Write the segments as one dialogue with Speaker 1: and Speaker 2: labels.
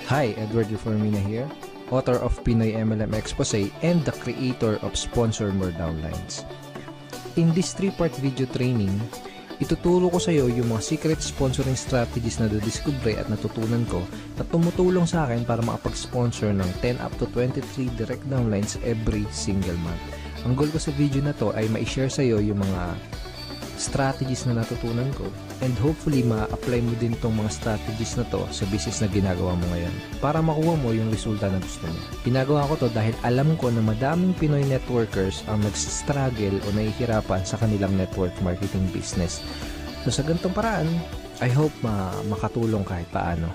Speaker 1: Hi, Edward Reformina here, author of Pinoy MLM Expose and the creator of Sponsor More Downlines. In this 3-part video training, ituturo ko sa iyo yung mga secret sponsoring strategies na nadiskubre at natutunan ko na tumutulong sa akin para makapag-sponsor ng 10 up to 23 direct downlines every single month. Ang goal ko sa video na to ay ma-share sa iyo yung mga strategies na natutunan ko and hopefully ma-apply mo din tong mga strategies na to sa business na ginagawa mo ngayon para makuha mo yung resulta na gusto mo. Ginagawa ko to dahil alam ko na madaming Pinoy networkers ang nagsistruggle o nahihirapan sa kanilang network marketing business. So sa ganitong paraan, I hope makatulong kahit paano.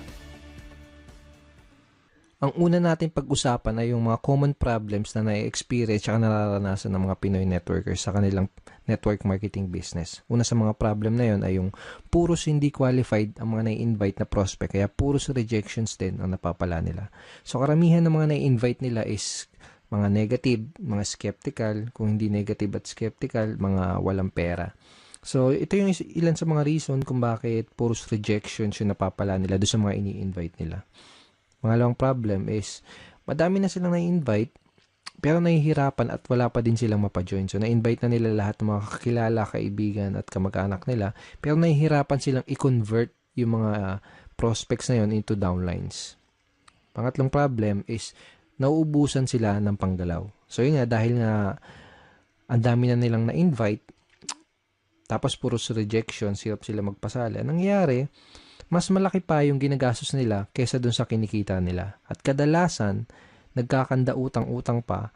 Speaker 1: Ang una natin pag-usapan ay yung mga common problems na na-experience at nararanasan ng mga Pinoy networkers sa kanilang network marketing business. Una sa mga problem na yun ay yung puros hindi qualified ang mga na-invite na prospect, kaya puros rejections din ang napapala nila. So karamihan ng mga na-invite nila is mga negative, mga skeptical, kung hindi negative at skeptical, mga walang pera. So ito yung ilan sa mga reason kung bakit puros rejections yung napapala nila doon sa mga ini-invite nila. Pangalawang problem is, madami na silang na-invite, pero nahihirapan at wala pa din silang mapajoin. So, na-invite na nila lahat ng mga kakilala, kaibigan at kamag-anak nila, pero nahihirapan silang i-convert yung mga prospects na yun into downlines. Pangatlong problem is, nauubusan sila ng panggalaw. So, yun nga, dahil nga ang dami na nilang na-invite, tapos puros rejection, hirap sila magpasali. Anong nangyayari? Mas malaki pa yung ginagastos nila kaysa dun sa kinikita nila. At kadalasan, nagkakanda utang-utang pa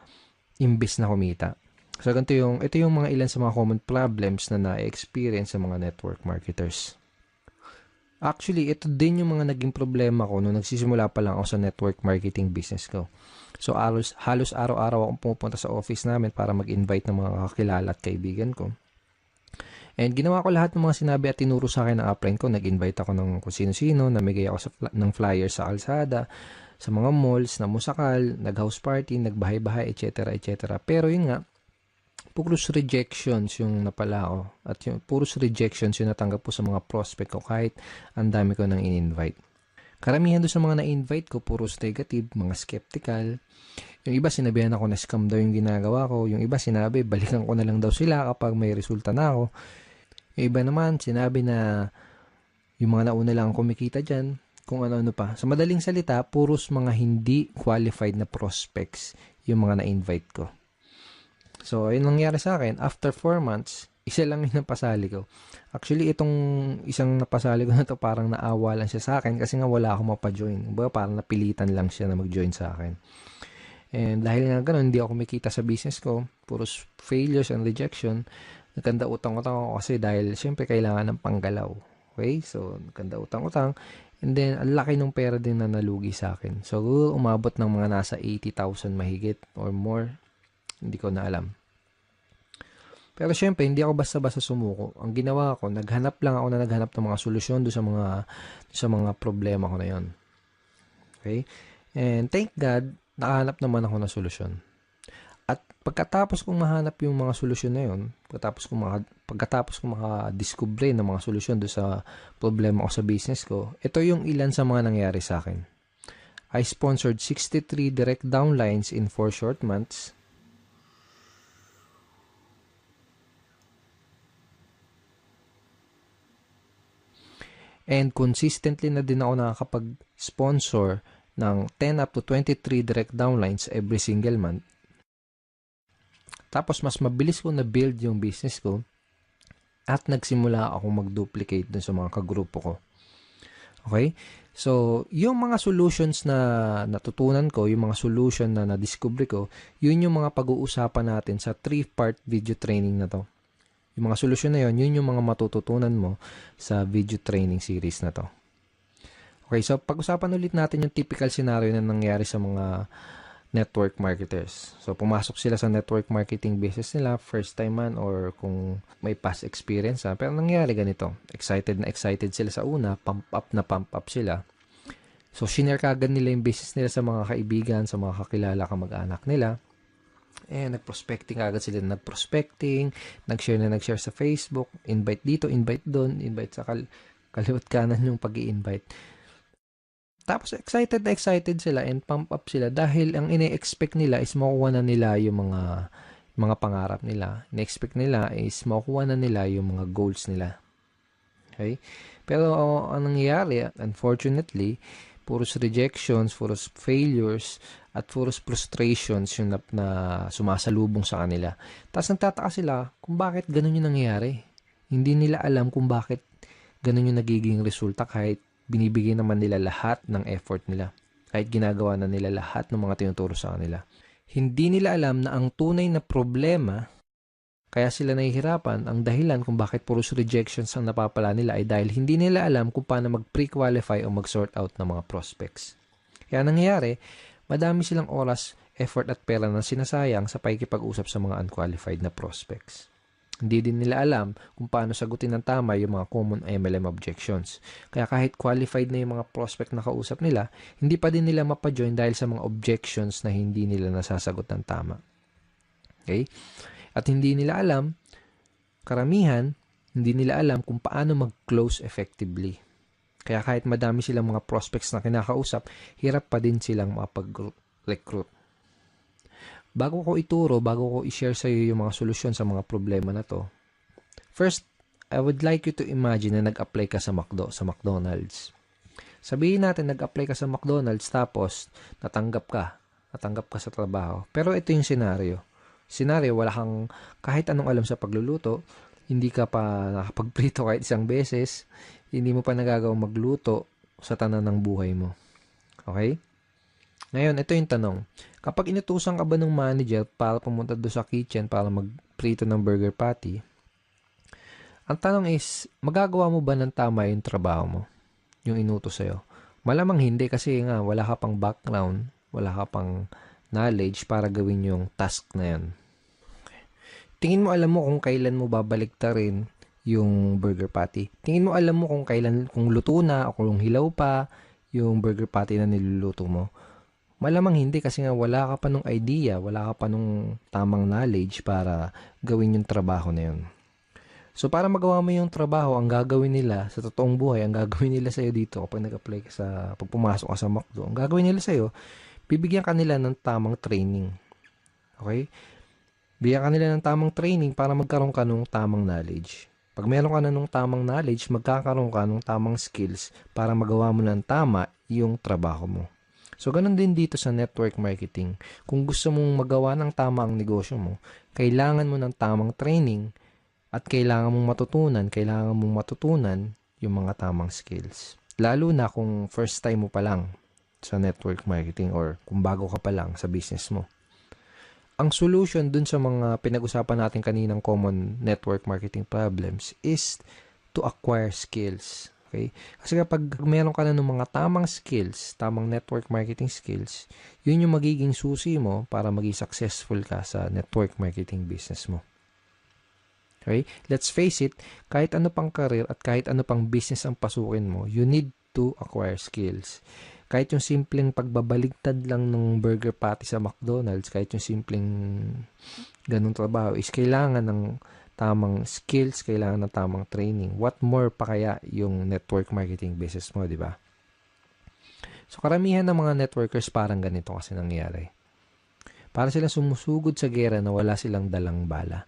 Speaker 1: imbis na kumita. So, ito yung mga ilan sa mga common problems na na-experience sa mga network marketers. Actually, ito din yung mga naging problema ko nung nagsisimula pa lang ako sa network marketing business ko. So, halos araw-araw akong pumupunta sa office namin para mag-invite ng mga kakilala at kaibigan ko. And ginawa ko lahat ng mga sinabi at tinuro sa akin ng upline ko. Nag-invite ako ng kung sino-sino, namigay ako ng flyer sa kalsada, sa mga malls, na musakal, nag-house party, nagbahay-bahay, etc. etc. Pero yun nga, puros rejections yung napala ko. At yung puros rejections yung natanggap ko sa mga prospect ko kahit ang dami ko nang in-invite. Karamihan doon sa mga na-invite ko, puros negative, mga skeptical. Yung iba sinabihan ako na scam daw yung ginagawa ko. Yung iba sinabi, balikan ko na lang daw sila kapag may resulta na ako. Yung iba naman, sinabi na yung mga nauna lang kumikita dyan, kung ano-ano pa. Sa madaling salita, puros mga hindi qualified na prospects yung mga na-invite ko. So, yun nangyari sa akin. After 4 months, isa lang yung napasali ko. Actually, itong isang napasali ko na to parang naawa lang siya sa akin kasi nga wala akong mapajoin. Parang napilitan lang siya na mag-join sa akin. And dahil nga ganun, hindi ako kumikita sa business ko. Puros failures and rejection. Nagkanda utang-utang ako kasi dahil syempre kailangan ng panggalaw. Okay? So, nagkanda utang-utang. And then, ang laki ng pera din na nalugi sa akin. So, umabot ng mga nasa 80,000 mahigit or more. Hindi ko na alam. Pero syempre, hindi ako basta-basta sumuko. Ang ginawa ko, naghanap ng mga solusyon doon sa mga problema ko na yon. Okay? And thank God, nakahanap naman ako ng solusyon. At pagkatapos kong mahanap yung mga solusyon na yun, pagkatapos kong makadiscover ng mga solusyon doon sa problema ko sa business ko, ito yung ilan sa mga nangyari sa akin. I sponsored 63 direct downlines in 4 short months. And consistently na din ako nakakapag-sponsor ng 10 up to 23 direct downlines every single month. Tapos, mas mabilis ko na-build yung business ko at nagsimula ako mag-duplicate dun sa mga kagrupo ko. Okay? So, yung mga solutions na natutunan ko, yung mga solution na na-discover ko, yun yung mga pag-uusapan natin sa 3-part video training na to. Yung mga solusyon na yun yung mga matututunan mo sa video training series na to. Okay, so pag-usapan ulit natin yung typical scenario na nangyari sa mga network marketers. So, pumasok sila sa network marketing business nila, first time man or kung may past experience. Pero nangyari ganito, excited sila sa una, pump up sila. So, shinare kagad nila yung business nila sa mga kaibigan, sa mga kakilala, kamag-anak nila. Nag-prospecting agad sila. Nag-share sa Facebook, invite dito, invite doon, invite sa kaliwat kanan yung pag-i-invite. Tapos excited na excited sila and pump up sila dahil ang ine-expect nila is makuha na nila yung mga pangarap nila. Ine-expect nila is makuha na nila yung mga goals nila. Okay? Pero ang nangyayari, unfortunately, puros rejections, puros failures, at puros frustrations yung na sumasalubong sa kanila. Tapos nagtataka sila kung bakit ganun yung nangyayari. Hindi nila alam kung bakit ganun yung nagiging resulta kahit binibigay naman nila lahat ng effort nila. Kahit ginagawa na nila lahat ng mga tinuturo sa kanila. Hindi nila alam na ang tunay na problema kaya sila nahihirapan, ang dahilan kung bakit puros rejections ang napapala nila ay dahil hindi nila alam kung paano mag-pre-qualify o mag-sort out ng mga prospects. Kaya nangyayari, madami silang oras, effort at pera na sinasayang sa pakikipag-usap sa mga unqualified na prospects. Hindi din nila alam kung paano sagutin ng tama yung mga common MLM objections. Kaya kahit qualified na yung mga prospect na kausap nila, hindi pa din nila mapajoin dahil sa mga objections na hindi nila nasasagot ng tama. Okay? At hindi nila alam, karamihan, hindi nila alam kung paano mag-close effectively. Kaya kahit madami silang mga prospects na kinakausap, hirap pa din silang makapag-recruit. Bago ko ituro, bago ko i-share sa iyo yung mga solusyon sa mga problema na to, first, I would like you to imagine na nag-apply ka sa McDonald's. Sabihin natin, nag-apply ka sa McDonald's tapos natanggap ka sa trabaho. Pero ito yung scenario, wala kang kahit anong alam sa pagluluto, hindi ka pa nakapagprito kahit isang beses, hindi mo pa nagagawang magluto sa tanan ng buhay mo. Okay? Ngayon, ito yung tanong. Kapag inutusan ka ba ng manager para pumunta doon sa kitchen para magprito ng burger patty, ang tanong is, magagawa mo ba ng tama yung trabaho mo? Yung inutos sa'yo? Malamang hindi kasi nga wala ka pang background, wala ka pang knowledge para gawin yung task na yan. Tingin mo alam mo kung kailan mo babaliktarin yung burger patty. Tingin mo alam mo kung luto na o kung hilaw pa yung burger patty na niluluto mo. Malamang hindi kasi nga wala ka pa nung idea, wala ka pa nung tamang knowledge para gawin yung trabaho na yun. So para magawa mo yung trabaho, ang gagawin nila sa totoong buhay, ang gagawin nila sa'yo dito kapag nag-apply ka pag pumasok ka sa McDo, ang gagawin nila sa'yo, bibigyan ka nila ng tamang training. Okay? Bigyan ka nila ng tamang training para magkaroon ka ng tamang knowledge. Pag meron ka na ng tamang knowledge, magkakaroon ka ng tamang skills para magawa mo ng tama yung trabaho mo. So, ganun din dito sa network marketing. Kung gusto mong magawa ng tama ang negosyo mo, kailangan mo ng tamang training at kailangan mong matutunan yung mga tamang skills. Lalo na kung first time mo pa lang sa network marketing or kung bago ka pa lang sa business mo. Ang solution dun sa mga pinag-usapan natin kaninang common network marketing problems is to acquire skills. Okay? Kasi kapag meron ka na ng mga tamang skills, tamang network marketing skills, yun yung magiging susi mo para maging successful ka sa network marketing business mo. Okay? Let's face it, kahit ano pang career at kahit ano pang business ang pasukin mo, you need to acquire skills. Kahit yung simpleng pagbabaligtad lang ng burger patty sa McDonald's, kahit yung simpleng ganung trabaho, is kailangan ng tamang skills, kailangan ng tamang training. What more pa kaya yung network marketing business mo, di ba? So, karamihan ng mga networkers parang ganito kasi nangyayari. Para silang sumusugod sa gera na wala silang dalang bala.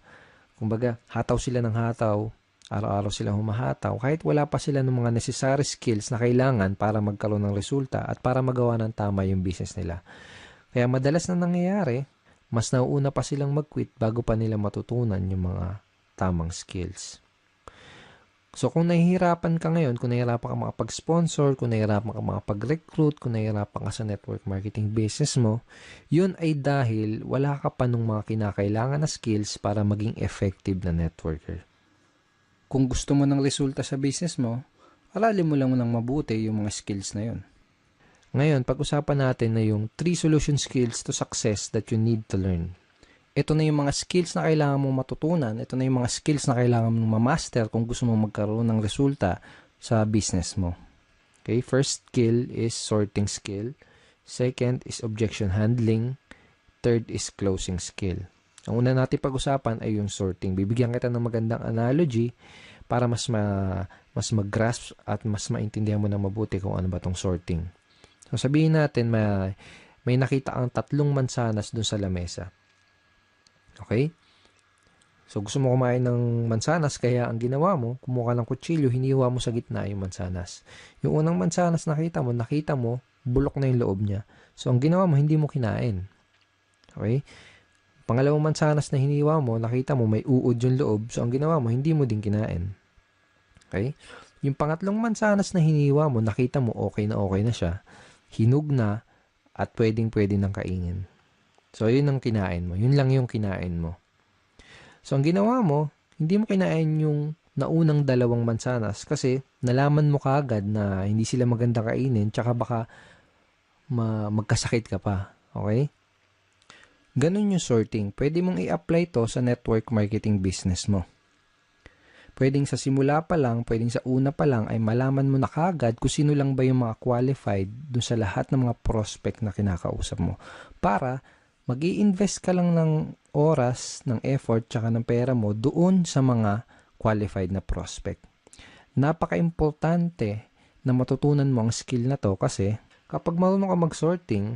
Speaker 1: Kumbaga, hataw sila ng hataw, araw-araw silang humahataw, kahit wala pa sila ng mga necessary skills na kailangan para magkaroon ng resulta at para magawa ng tama yung business nila. Kaya madalas na nangyayari, mas nauuna pa silang mag-quit bago pa nila matutunan yung mga tamang skills. So, kung nahihirapan ka ngayon, kung nahihirapan ka makapag-sponsor, kung nahihirapan ka makapag-recruit, kung nahihirapan ka sa network marketing business mo, yun ay dahil wala ka pa nung mga kinakailangan na skills para maging effective na networker. Kung gusto mo ng resulta sa business mo, aralin mo lang ng mabuti yung mga skills na yun. Ngayon, pag-usapan natin na yung 3 solution skills to success that you need to learn. Ito na yung mga skills na kailangan mong matutunan. Ito na yung mga skills na kailangan mong ma-master kung gusto mong magkaroon ng resulta sa business mo. Okay? First skill is sorting skill. Second is objection handling. Third is closing skill. Ang una natin pag-usapan ay yung sorting. Bibigyan kita ng magandang analogy para mas mag-grasp at mas maintindihan mo na mabuti kung ano ba tong sorting. So sabihin natin may nakita kang 3 mansanas dun sa lamesa. Okay? So gusto mo kumain ng mansanas, kaya ang ginawa mo, kumuha ka ng kutsilyo, hiniwa mo sa gitna yung mansanas. Yung unang mansanas nakita mo, bulok na yung loob niya. So ang ginawa mo, hindi mo kinain. Okay? Pangalawang mansanas na hiniwa mo, nakita mo may uod yung loob. So ang ginawa mo, hindi mo din kinain. Okay? Yung pangatlong mansanas na hiniwa mo, nakita mo okay na siya. Hinug na at pwedeng-pwede nang kainin. So yun ang kinain mo. Yun lang yung kinain mo. So ang ginawa mo, hindi mo kinain yung naunang 2 mansanas kasi nalaman mo kaagad na hindi sila magandang kainin, tsaka baka magkasakit ka pa. Okay? Ganun yung sorting. Pwede mong i-apply to sa network marketing business mo. Pwedeng sa simula pa lang, pwedeng sa una pa lang ay malaman mo na kaagad kung sino lang ba yung mga qualified dun sa lahat ng mga prospect na kinakausap mo. Para mag-i-invest ka lang ng oras, ng effort, tsaka ng pera mo doon sa mga qualified na prospect. Napaka-importante na matutunan mo ang skill na to kasi kapag marunong ka mag-sorting,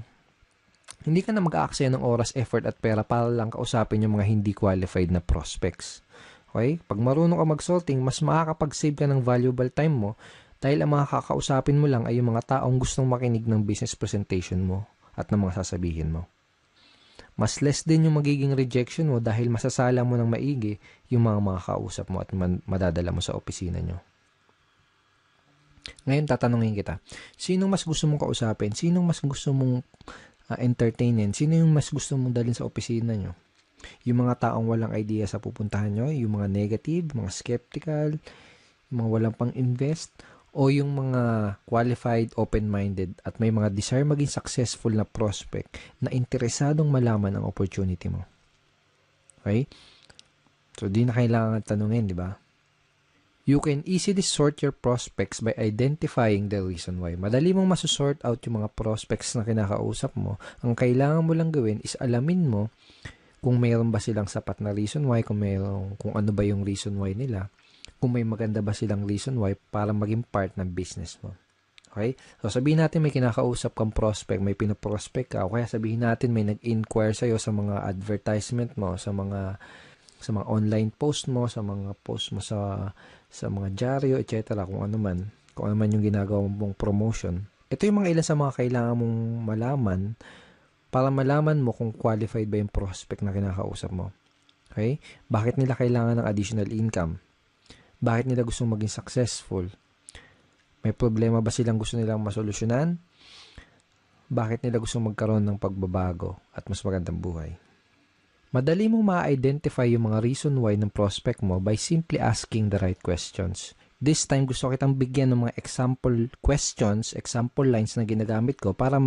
Speaker 1: hindi ka na mag-aaksaya ng oras, effort at pera para lang kausapin yung mga hindi qualified na prospects. Okay? Pag marunong ka mag-sorting, mas makakapag-save ka ng valuable time mo dahil ang mga kakausapin mo lang ay yung mga taong gustong makinig ng business presentation mo at ng mga sasabihin mo. Mas less din yung magiging rejection mo dahil masasala mo ng maigi yung mga kausap mo at madadala mo sa opisina nyo. Ngayon, tatanungin kita, sinong mas gusto mong kausapin? Sinong mas gusto mong entertainin? Sino yung mas gusto mong dalhin sa opisina nyo? Yung mga taong walang idea sa pupuntahan nyo, yung mga negative, mga skeptical, yung mga walang pang-invest, o yung mga qualified, open-minded, at may mga desire maging successful na prospect na interesadong malaman ang opportunity mo. Okay? So, di na kailangan tanungin, di ba? You can easily sort your prospects by identifying the reason why. Madali mong masusort out yung mga prospects na kinakausap mo. Ang kailangan mo lang gawin is alamin mo kung mayroon ba silang sapat na reason why, kung ano ba yung reason why nila, kung may maganda ba silang reason why para maging part ng business mo. Okay? So sabihin natin may kinakausap kang prospect, may pinoprospect ka, o kaya sabihin natin may nag-inquire sa'yo sa mga advertisement mo, sa mga online post mo, sa mga post mo sa mga dyaryo, etc. Kung ano man yung ginagawa mong promotion. Ito yung mga ilan sa mga kailangan mong malaman para malaman mo kung qualified ba yung prospect na kinakausap mo. Okay? Bakit nila kailangan ng additional income? Bakit nila gustong maging successful? May problema ba silang gusto nilang masolusyonan? Bakit nila gustong magkaroon ng pagbabago at mas magandang buhay? Madali mong ma-identify yung mga reason why ng prospect mo by simply asking the right questions. This time, gusto kitang bigyan ng mga example questions, example lines na ginagamit ko para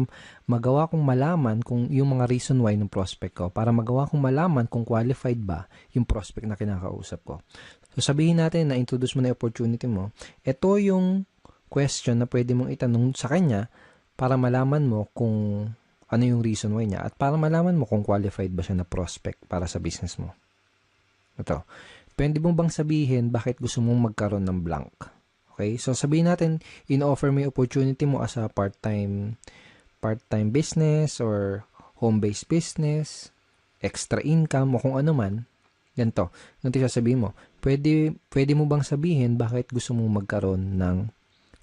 Speaker 1: magawa kong malaman kung yung mga reason why ng prospect ko, para magawa kong malaman kung qualified ba yung prospect na kinakausap ko. So, sabihin natin na introduce mo na yung opportunity mo. Ito yung question na pwede mong itanong sa kanya para malaman mo kung ano yung reason why niya at para malaman mo kung qualified ba siya na prospect para sa business mo. Ito. Pwede mo bang sabihin bakit gusto mong magkaroon ng blank? Okay? So, sabihin natin, in-offer mo yung opportunity mo as a part-time business or home-based business, extra income, o kung ano man. Ganito sasabihin mo. Pwede mo bang sabihin bakit gusto mong magkaroon ng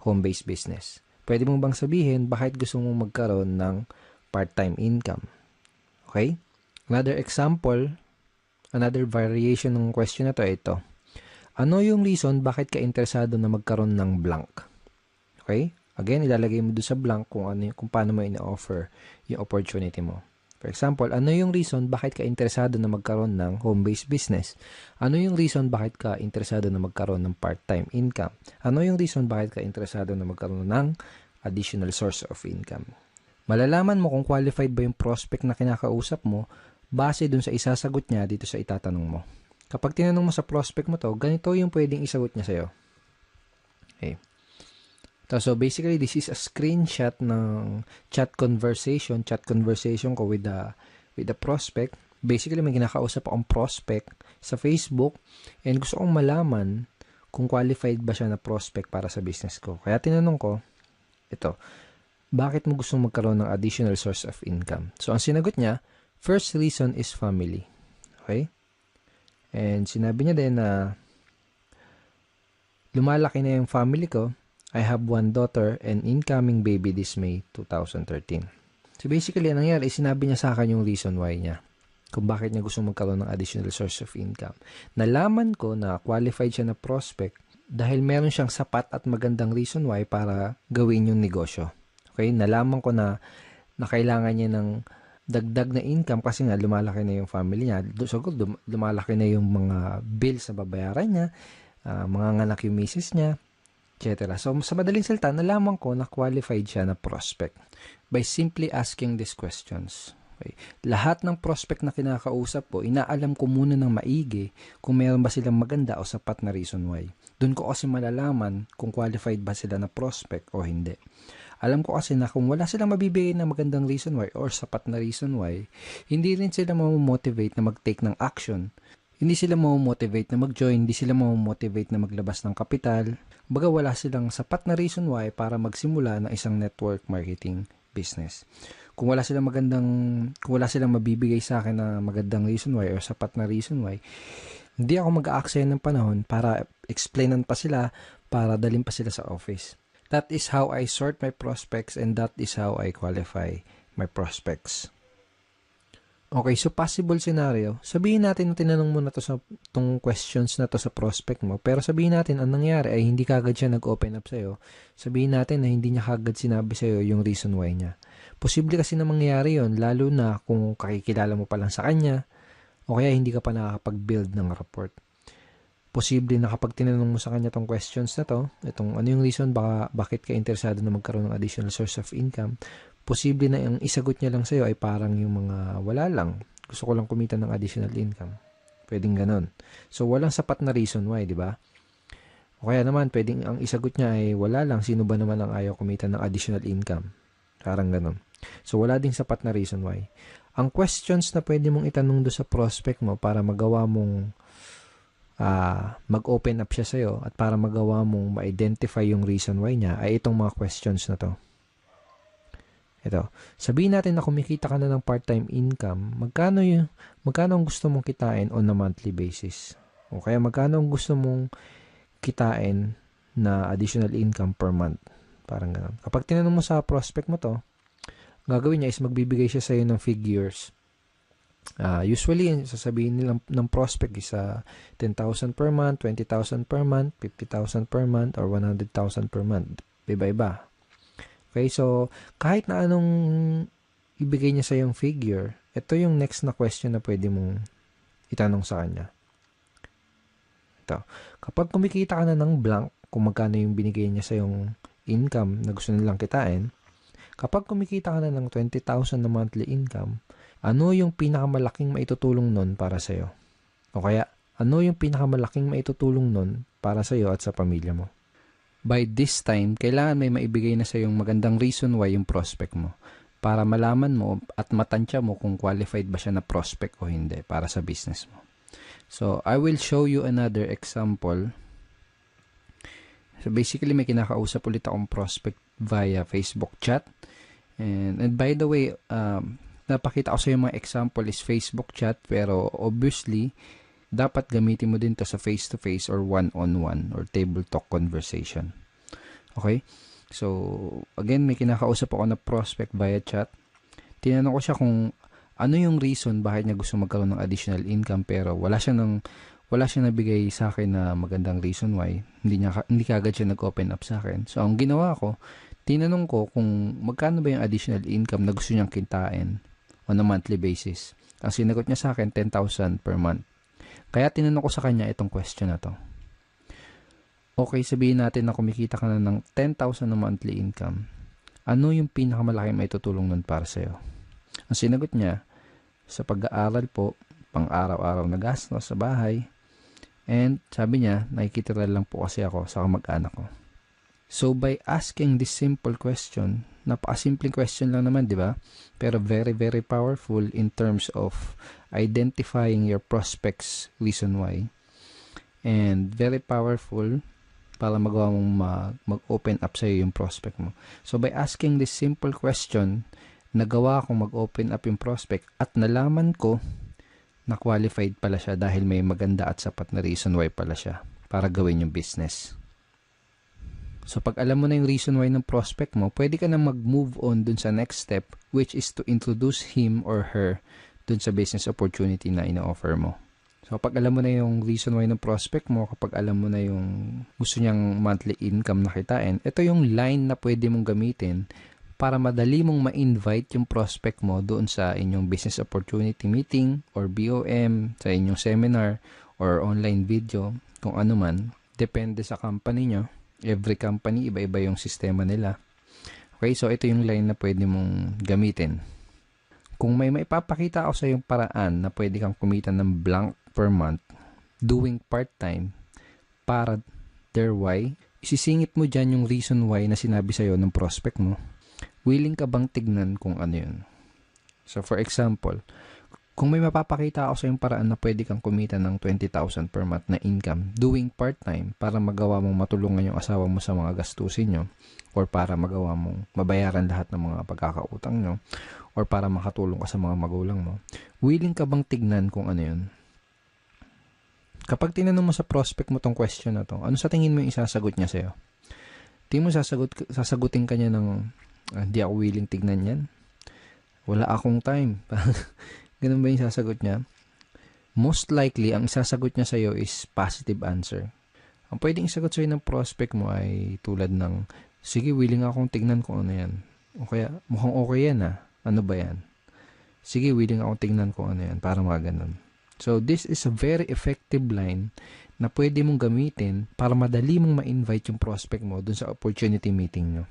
Speaker 1: home-based business? Pwede mo bang sabihin bakit gusto mong magkaroon ng part-time income? Okay? Another example, another variation ng question na to ay ito. Ano yung reason bakit ka interesado na magkaroon ng blank? Okay? Again, ilalagay mo doon sa blank kung paano mo ina-offer yung opportunity mo. For example, ano yung reason bakit ka interesado na magkaroon ng home-based business? Ano yung reason bakit ka interesado na magkaroon ng part-time income? Ano yung reason bakit ka interesado na magkaroon ng additional source of income? Malalaman mo kung qualified ba yung prospect na kinakausap mo base dun sa isasagot niya dito sa itatanong mo. Kapag tinanong mo sa prospect mo to, ganito yung pwedeng isagot niya sa'yo. Okay. So basically, this is a screenshot ng chat conversation ko with the prospect. Basically, may kinakausap akong prospect sa Facebook and gusto kong malaman kung qualified ba siya na prospect para sa business ko. Kaya tinanong ko, ito, bakit mo gustong magkaroon ng additional source of income? So, ang sinagot niya, first reason is family. Okay? And sinabi niya din na lumalaki na yung family ko. I have one daughter and incoming baby this May 2013. So basically, ang nangyari, sinabi niya sa akin yung reason why niya. Kung bakit niya gusto magkaroon ng additional source of income. Nalaman ko na qualified siya na prospect dahil meron siyang sapat at magandang reason why para gawin yung negosyo. Okay? Nalaman ko na kailangan niya ng dagdag na income kasi nga lumalaki na yung family niya. So, lumalaki na yung mga bills na babayaran niya, mga nganak yung misis niya, etc. So, sa madaling salita, nalaman ko na qualified siya na prospect by simply asking these questions. Okay. Lahat ng prospect na kinakausap ko, inaalam ko muna ng maigi kung meron ba silang maganda o sapat na reason why. Doon ko kasi malalaman kung qualified ba sila na prospect o hindi. Alam ko kasi na kung wala silang mabibigay na magandang reason why or sapat na reason why, hindi rin sila mamomotivate na mag-take ng action. Hindi sila mamomotivate na mag-join, hindi sila mamomotivate na maglabas ng kapital. Baga wala silang sapat na reason why para magsimula ng isang network marketing business. Kung wala silang mabibigay sa akin na magandang reason why or sapat na reason why, hindi ako mag-aaksaya ng panahon para explainan pa sila, para dalhin pa sila sa office. That is how I sort my prospects and that is how I qualify my prospects. Okay, so possible scenario, sabihin natin na tinanong mo na to sa tong questions na to sa prospect mo, pero sabihin natin ang nangyari ay hindi kagad siya nag-open up sa'yo. Sabihin natin na hindi niya kagad sinabi sa'yo yung reason why niya. Posible kasi na mangyari yon, lalo na kung kakikilala mo pa lang sa kanya o kaya hindi ka pa nakakapag-build ng rapport. Posible na kapag tinanong mo sa kanya tong questions na to, itong ano yung reason bakit ka interesado na magkaroon ng additional source of income, posible na yung isagot niya lang sa'yo ay parang yung mga wala lang. Gusto ko lang kumita ng additional income. Pwedeng ganun. So, walang sapat na reason why, di ba? O kaya naman, pwedeng ang isagot niya ay wala lang. Sino ba naman ang ayaw kumita ng additional income? Parang ganun. So, wala ding sapat na reason why. Ang questions na pwede mong itanong do sa prospect mo para magawa mong mag-open up siya sa'yo at para magawa mong ma-identify yung reason why niya ay itong mga questions na to. Ito, sabihin natin na kumikita ka na ng part-time income, magkano ang gusto mong kitain on a monthly basis? O kaya magkano ang gusto mong kitain na additional income per month? Parang gano'n. Kapag tinanong mo sa prospect mo to, gagawin niya is magbibigay siya sa'yo ng figures. Usually, sasabihin nilang ng prospect is 10,000 per month, 20,000 per month, 50,000 per month, or 100,000 per month. Iba-iba. Okay, so kahit na anong ibigay niya sa yung figure, ito yung next na question na pwede mong itanong sa kanya. Ito, kapag kumikita ka na ng blank, kung magkano yung binigay niya sa yung income na gusto nilang kitain, kapag kumikita ka na ng 20,000 na monthly income, ano yung pinakamalaking maitutulong nun para sa'yo? O kaya, ano yung pinakamalaking maitutulong nun para sa'yo at sa pamilya mo? By this time, kailangan may maibigay na sa'yong magandang reason why yung prospect mo para malaman mo at matansya mo kung qualified ba siya na prospect o hindi para sa business mo. So, I will show you another example. So, basically, may kinakausap ulit akong prospect via Facebook chat. And by the way, napakita ko sa yung mga example is Facebook chat, pero obviously dapat gamitin mo din to sa face-to-face or one-on-one or table talk conversation. Okay? So, again, may kinakausap ako na prospect via chat. Tinanong ko siya kung ano yung reason bakit niya gusto magkaroon ng additional income, pero wala siya nabigay sa akin na magandang reason why. Hindi kagad siya nag-open up sa akin. So, ang ginawa ko, tinanong ko kung magkano ba yung additional income na gusto niyang kitain on a monthly basis. Ang sinagot niya sa akin, 10,000 per month. Kaya tinanong ko sa kanya itong question na to. Okay, sabihin natin na kumikita ka na ng 10,000 na monthly income. Ano yung pinakamalaki maitutulong nun para sa'yo? Ang sinagot niya, sa pag-aaral po, pang-araw-araw na gastos sa bahay. And sabi niya, nakikitira lang po kasi ako sa kamag-anak ko. So, by asking this simple question, napakasimpleng question lang naman, di ba? Pero very, very powerful in terms of identifying your prospects reason why. And very powerful
Speaker 2: para magawa mong mag-open up sa'yo yung prospect mo. So, by asking this simple question, nagawa kong mag-open up yung prospect at nalaman ko na qualified pala siya dahil may maganda at sapat na reason why pala siya para gawin yung business. So, pag alam mo na yung reason why ng prospect mo, pwede ka na mag-move on dun sa next step, which is to introduce him or her dun sa business opportunity na ina-offer mo. So, pag alam mo na yung reason why ng prospect mo, kapag alam mo na yung gusto niyang monthly income na kitain, ito yung line na pwede mong gamitin para madali mong ma-invite yung prospect mo doon sa inyong business opportunity meeting or BOM, sa inyong seminar or online video, kung ano man. Depende sa company nyo. Every company, iba-iba yung sistema nila. Okay, so ito yung line na pwede mong gamitin. Kung may maipapakita ako sa yung paraan na pwede kang kumita ng blank per month doing part-time para their why, isisingit mo dyan yung reason why na sinabi sa'yo ng prospect mo. Willing ka bang tignan kung ano yun? So, for example, kung may mapapakita ako sa yung paraan na pwede kang kumita ng 20,000 per month na income doing part-time para magawa mong matulungan yung asawa mo sa mga gastusin nyo or para magawa mong mabayaran lahat ng mga pagkakautang nyo or para makatulong ka sa mga magulang mo, willing ka bang tignan kung ano yun? Kapag tinanong mo sa prospect mo tong question na to, ano sa tingin mo yung isasagot niya sa'yo? Tingin mo sasagutin ka niya ng, hindi ako willing tignan yan. Wala akong time. Ganun ba yung sasagot niya? Most likely, ang isasagot niya sa'yo is positive answer. Ang pwedeng isagot sa'yo ng prospect mo ay tulad ng, sige, willing akong tignan kung ano yan. O kaya, mukhang okay yan ah. Ano ba yan? Sige, willing akong tignan kung ano yan. Para mga ganun. So, this is a very effective line na pwede mong gamitin para madali mong ma-invite yung prospect mo dun sa opportunity meeting nyo.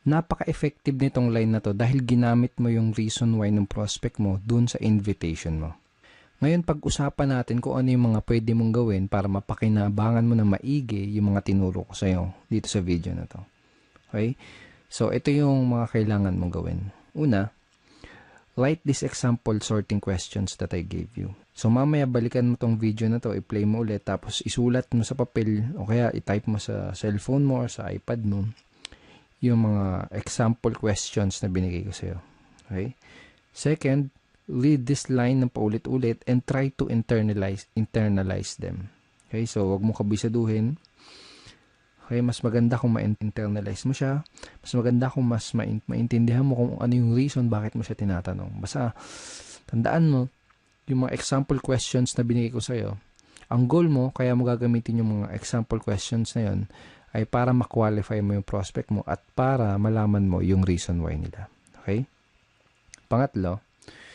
Speaker 2: Napaka-effective nitong line na to dahil ginamit mo yung reason why ng prospect mo dun sa invitation mo. Ngayon, pag-usapan natin kung ano yung mga pwede mong gawin para mapakinabangan mo na maigi yung mga tinuro ko sa'yo dito sa video na to. Okay? So, ito yung mga kailangan mong gawin. Una, write this example sorting questions that I gave you. So, mamaya balikan mo tong video na to, i-play mo ulit, tapos isulat mo sa papel o kaya i-type mo sa cellphone mo or sa iPad mo yung mga example questions na binigay ko sa'yo. Okay? Second, read this line ng paulit-ulit and try to internalize them. Okay? So, wag mo kabisaduhin. Okay? Mas maganda kung ma-internalize mo siya. Mas maganda kung mas maintindihan mo kung ano yung reason bakit mo siya tinatanong. Basta, tandaan mo, yung mga example questions na binigay ko sa'yo, ang goal mo, kaya mo gagamitin yung mga example questions na yun, ay para ma-qualify mo yung prospect mo at para malaman mo yung reason why nila. Okay? Pangatlo,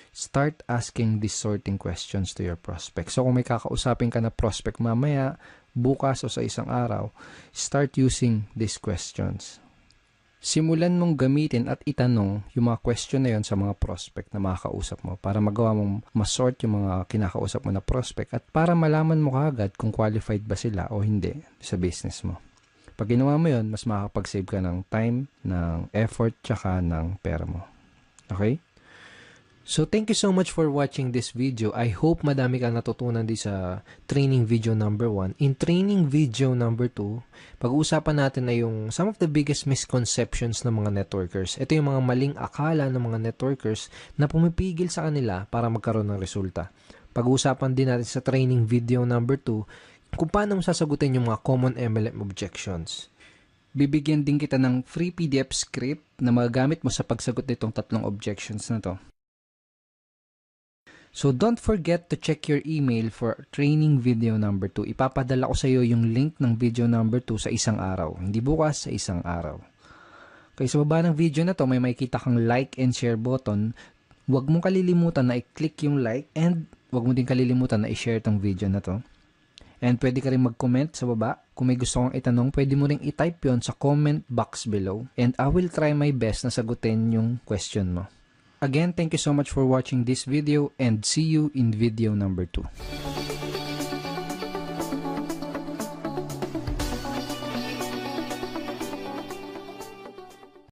Speaker 2: start asking these sorting questions to your prospect. So, kung may kakausapin ka na prospect mamaya, bukas o sa isang araw, start using these questions. Simulan mong gamitin at itanong yung mga question na yon sa mga prospect na makakausap mo para magawa mong masort yung mga kinakausap mo na prospect at para malaman mo kaagad kung qualified ba sila o hindi sa business mo. Pag ginawa mo yon, mas makakapag-save ka ng time, ng effort, tsaka ng pera mo. Okay?
Speaker 1: So, thank you so much for watching this video. I hope madami kang natutunan din sa training video number 1. In training video number 2, pag-uusapan natin na yung some of the biggest misconceptions ng mga networkers. Ito yung mga maling akala ng mga networkers na pumipigil sa kanila para magkaroon ng resulta. Pag-uusapan din natin sa training video number 2 kung paano mo sasagutin yung mga common MLM objections.
Speaker 2: Bibigyan din kita ng free PDF script na magagamit mo sa pagsagot nitong 3 objections na to. So, don't forget to check your email for training video number 2. Ipapadala ko sa iyo yung link ng video number 2 sa isang araw. Hindi bukas, sa isang araw. Okay, sa baba ng video na to, may makikita kang like and share button. Huwag mong kalilimutan na i-click yung like and huwag mo din kalilimutan na i-share tong video na to. And pwede ka rin mag-comment sa baba. Kung may gusto kong itanong, pwede mo rin i-type yon sa comment box below. And I will try my best na sagutin yung question mo. Again, thank you so much for watching this video and see you in video number 2.